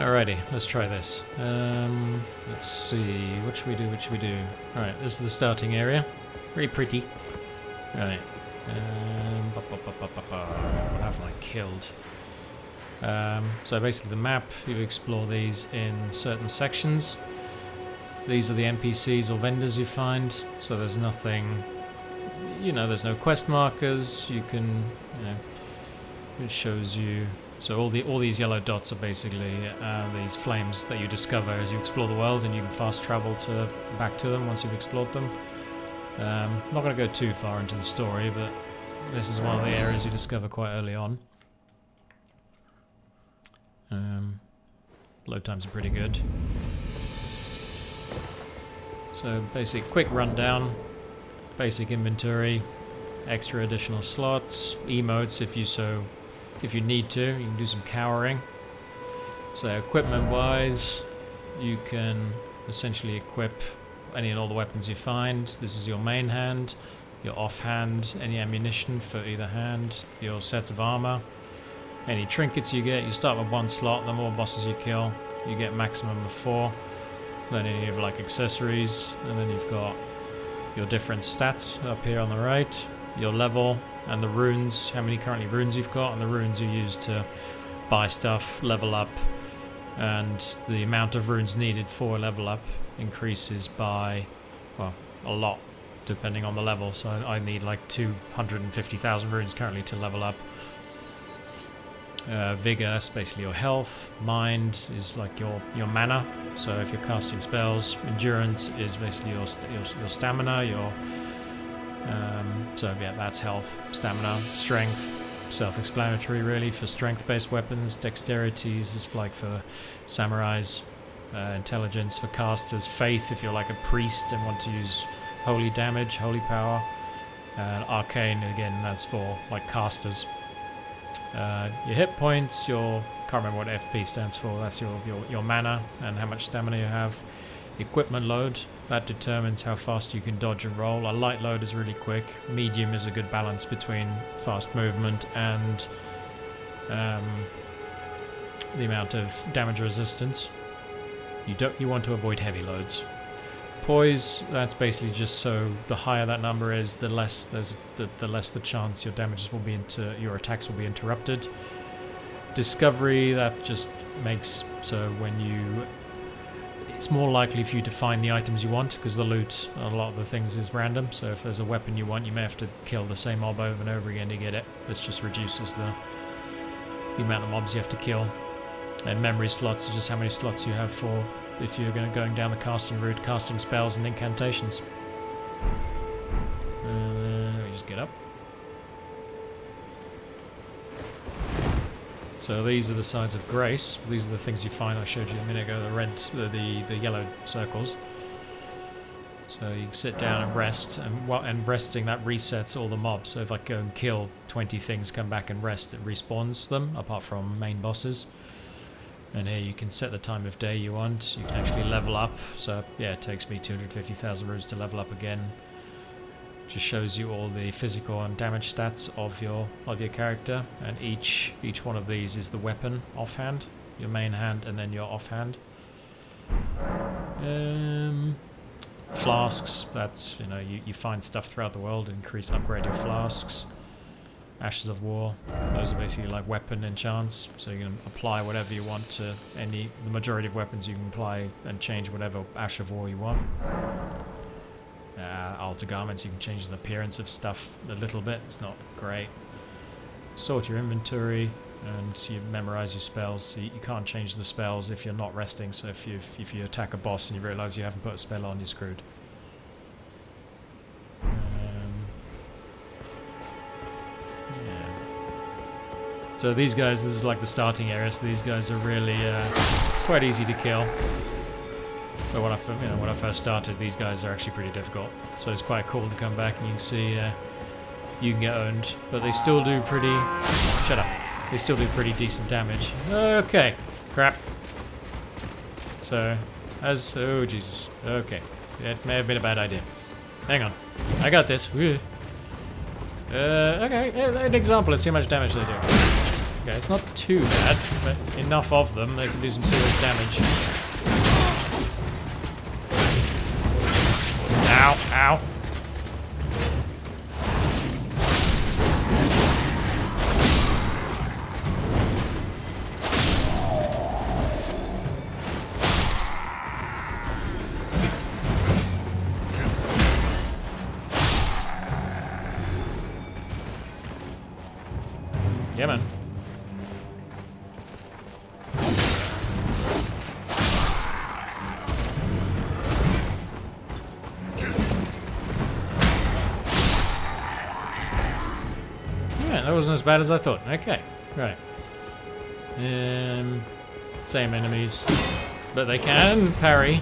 Alrighty, let's try this. Let's see. What should we do? What should we do? Alright, this is the starting area. Very pretty. Right. What haven't I killed? So basically the map, you explore these in certain sections. These are the NPCs or vendors you find. So there's nothing, there's no quest markers. You can, it shows you. So all these yellow dots are basically these flames that you discover as you explore the world, and you can fast travel back to them once you've explored them. Not going to go too far into the story, but this is one of the areas you discover quite early on. Load times are pretty good. So basic quick rundown, basic inventory, extra additional slots, emotes if you need to, you can do some cowering. So equipment wise, you can essentially equip any and all the weapons you find. This is your main hand, your offhand, any ammunition for either hand, your sets of armor, any trinkets you get. You start with one slot, the more bosses you kill, you get maximum of 4. Then any of like accessories, and then you've got your different stats up here on the right, your level, and the runes, how many currently runes you've got, and the runes you use to buy stuff, level up, and the amount of runes needed for a level up increases by, well, a lot depending on the level. So I need like 250,000 runes currently to level up. Vigor is basically your health. Mind is like your mana. So if you're casting spells, endurance is basically your stamina. So yeah, that's health, stamina, strength. Self-explanatory really for strength-based weapons. Dexterity is just like for samurais. Intelligence for casters. Faith if you're like a priest and want to use holy damage, holy power. And arcane again, that's for like casters. Your hit points, can't remember what FP stands for, that's your mana and how much stamina you have. Equipment load, that determines how fast you can dodge and roll. A light load is really quick. Medium is a good balance between fast movement and the amount of damage resistance. You want to avoid heavy loads. Poise, that's basically just so the higher that number is, the less the chance your attacks will be interrupted. Discovery, that just makes so it's more likely for you to find the items you want, because the loot, a lot of the things is random. So if there's a weapon you want, you may have to kill the same mob over and over again to get it. This just reduces the amount of mobs you have to kill. And memory slots are just how many slots you have for if you're going down the casting route, casting spells and incantations. Let me just get up. So these are the sides of grace. These are the things you find. I showed you a minute ago. The yellow circles. So you can sit down and rest, and resting that resets all the mobs. So if I go and kill 20 things, come back and rest, it respawns them apart from main bosses. And here you can set the time of day you want. You can actually level up. So yeah, it takes me 250,000 runes to level up again. Just shows you all the physical and damage stats of your character, and each one of these is the weapon offhand, your main hand, and then your offhand. Flasks. That's you find stuff throughout the world, upgrade your flasks. Ashes of War, those are basically like weapon enchants, so you can apply whatever you want to the majority of weapons you can apply and change whatever Ash of War you want. Alter Garments, you can change the appearance of stuff a little bit, it's not great. Sort your inventory, and you memorize your spells, so you can't change the spells if you're not resting, so if you attack a boss and you realize you haven't put a spell on, you're screwed. So these guys, this is like the starting area, so these guys are really quite easy to kill. But when I first started, these guys are actually pretty difficult. So it's quite cool to come back and you can see you can get owned. But they still do pretty... Shut up. They still do pretty decent damage. Okay. Crap. So, oh Jesus. Okay. It may have been a bad idea. Hang on. I got this. Okay, an example. Let's see how much damage they do. Okay, it's not too bad, but enough of them, they can do some serious damage. Ow, ow. Yeah, man. Yeah, that wasn't as bad as I thought. Okay, right. Same enemies, but they can parry.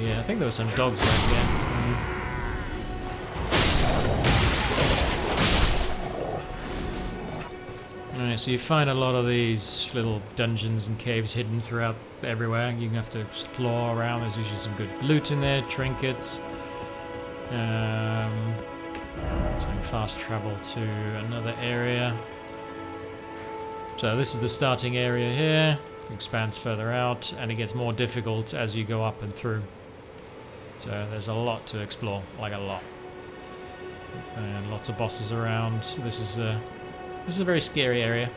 Yeah, I think there were some dogs back there. Alright, so you find a lot of these little dungeons and caves hidden throughout everywhere. You have to explore around. There's usually some good loot in there, trinkets. So fast travel to another area. So this is the starting area here. It expands further out, and it gets more difficult as you go up and through. So there's a lot to explore, like a lot. And lots of bosses around. This is a very scary area.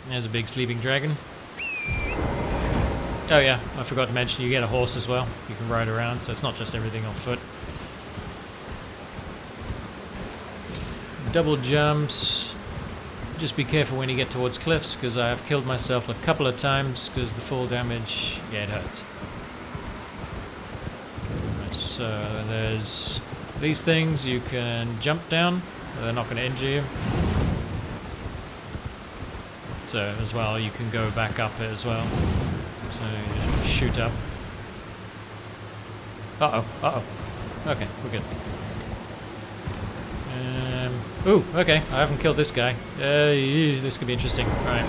There's a big sleeping dragon. Oh yeah, I forgot to mention you get a horse as well. You can ride around, so it's not just everything on foot. Double jumps. Just be careful when you get towards cliffs, because I have killed myself a couple of times because the fall damage, yeah, it hurts. So there's these things you can jump down, they're not going to injure you. So as well, you can go back up it as well. So you shoot up. Uh-oh, uh-oh. Okay, we're good. Ooh, okay, I haven't killed this guy. This could be interesting. Right.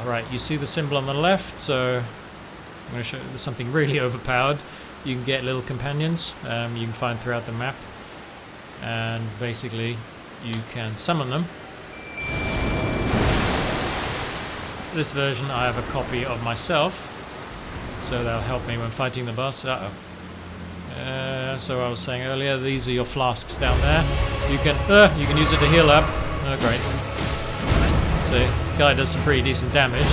Right, you see the symbol on the left, so I'm going to show you something really overpowered. You can get little companions you can find throughout the map. And basically, you can summon them. This version, I have a copy of myself, so that'll help me when fighting the boss. Uh-oh. So I was saying earlier, these are your flasks down there. You can use it to heal up. Oh, great. So, the guy does some pretty decent damage.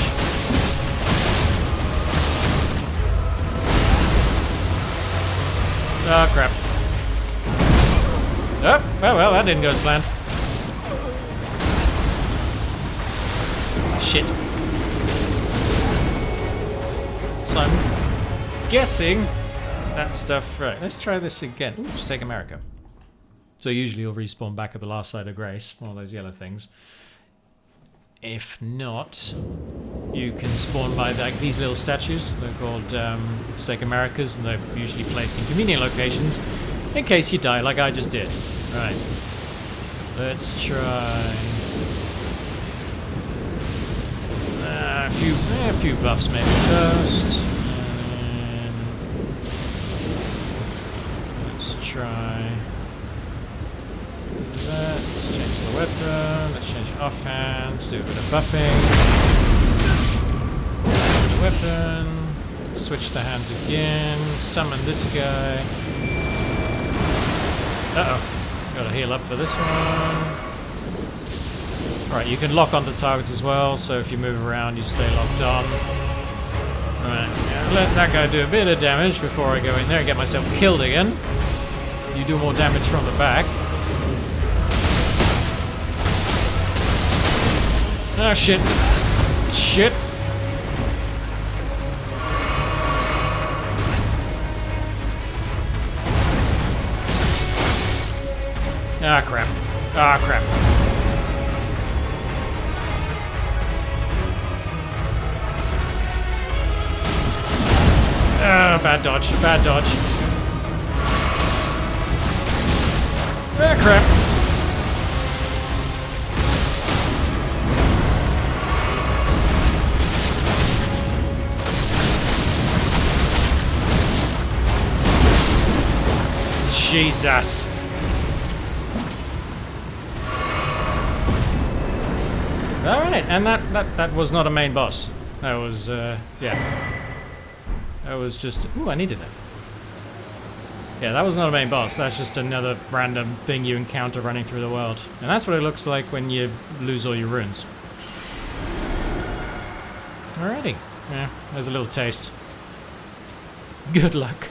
Oh, crap. Oh, well, that didn't go as planned. Shit. So I'm guessing that stuff. Right, let's try this again. Ooh, let's take America. So usually you'll respawn back at the last site of grace, one of those yellow things. If not, you can spawn by these little statues. They're called Stake Americas, and they're usually placed in convenient locations in case you die, like I just did. Right. Let's try a few buffs maybe first. Try that. Let's change the weapon. Let's change it offhand. Let's do a bit of buffing. Change the weapon. Switch the hands again. Summon this guy. Uh-oh. Gotta heal up for this one. Alright, you can lock onto targets as well, so if you move around, you stay locked on. Alright, yeah, let that guy do a bit of damage before I go in there and get myself killed again. You do more damage from the back. Oh shit. Shit. Ah crap. Ah crap. Ah, bad dodge. Bad dodge. Ah, crap. Jesus. Alright, and that was not a main boss. That was, yeah. That was just... Ooh, I needed that. Yeah, that was not a main boss. That's just another random thing you encounter running through the world. And that's what it looks like when you lose all your runes. Alrighty. Yeah, there's a little taste. Good luck.